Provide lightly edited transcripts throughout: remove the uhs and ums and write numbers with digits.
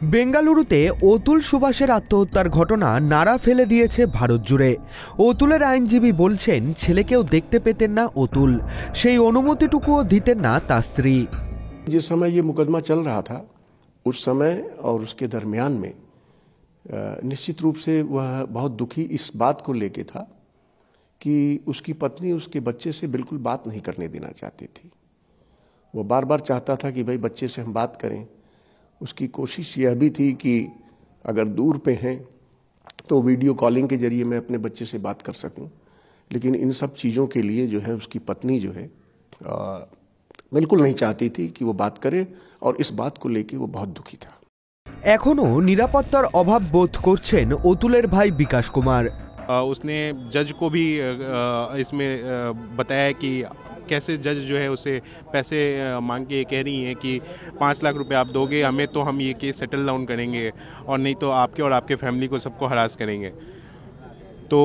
বেঙ্গালুরুতে অতুল সুভাষের আত্মহত্যার ঘটনা নাড়া ফেলে দিয়েছে ভারত জুড়ে। অতুলের আইনজীবী বলছেন ছেলেকেও দেখতে পেতেন না অতুল, সেই অনুমতিটুকুও দিতেন না তার স্ত্রী। जिस समय ये मुकदमा चल रहा था उस समय और उसके दरमियान में निश्चित रूप से वह बहुत दुखी इस बात को लेके था कि उसकी पत्नी उसके बच्चे से बिल्कुल बात नहीं करने देना चाहती थी। वो बार बार चाहता था कि भाई बच्चे से हम बात करें। उसकी कोशिश यह भी थी कि अगर दूर पे हैं तो वीडियो कॉलिंग के जरिए मैं अपने बच्चे से बात कर सकूं, लेकिन इन सब चीज़ों के लिए जो है उसकी पत्नी जो है बिल्कुल नहीं चाहती थी कि वो बात करे और इस बात को लेके वो बहुत दुखी था। এখনো নিরাপত্তার অভাব বোধ করছেন অতুলের ভাই বিকাশ কুমার। उसने जज को भी इसमें बताया कि कैसे जज जो है उसे पैसे मांग के कह रही हैं कि 5 लाख रुपए आप दोगे हमें तो हम ये केस सेटल डाउन करेंगे और नहीं तो आपके और आपके फैमिली को सबको हरास करेंगे। तो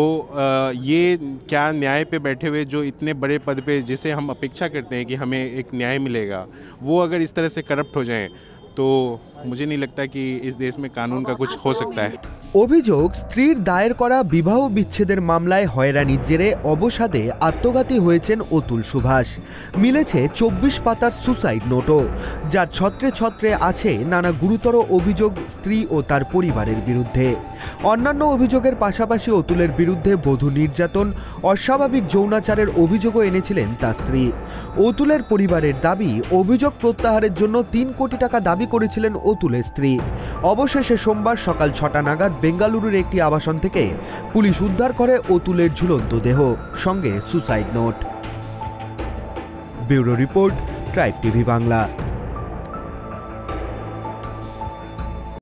ये क्या न्याय पे बैठे हुए जो इतने बड़े पद पे जिसे हम अपेक्षा करते हैं कि हमें एक न्याय मिलेगा, वो अगर इस तरह से करप्ट हो जाएं तो मुझे नहीं लगता कि इस देश में कानून का कुछ हो सकता है। অভিযোগ, স্ত্রীর দায়ের করা বিবাহ বিচ্ছেদের মামলায় হয়রানির জেরে অবসাদে আত্মঘাতী হয়েছেন অতুল সুভাষ। মিলেছে 24 পাতার সুসাইড নোটও, যার ছত্রে ছত্রে আছে নানা গুরুতর অভিযোগ স্ত্রী ও তার পরিবারের বিরুদ্ধে। অন্যান্য অভিযোগের পাশাপাশি অতুলের বিরুদ্ধে বধূ নির্যাতন, অস্বাভাবিক যৌনাচারের অভিযোগও এনেছিলেন তার স্ত্রী। অতুলের পরিবারের দাবি, অভিযোগ প্রত্যাহারের জন্য 3 কোটি টাকা দাবি করেছিলেন অতুলের স্ত্রী। অবশেষে সোমবার সকাল 6টা নাগাদ বেঙ্গালুরুর একটি আবাসন থেকে পুলিশ উদ্ধার করে অতুলের ঝুলন্ত দেহ, সঙ্গে suicide note. Bureau report, tribe TV Bangla.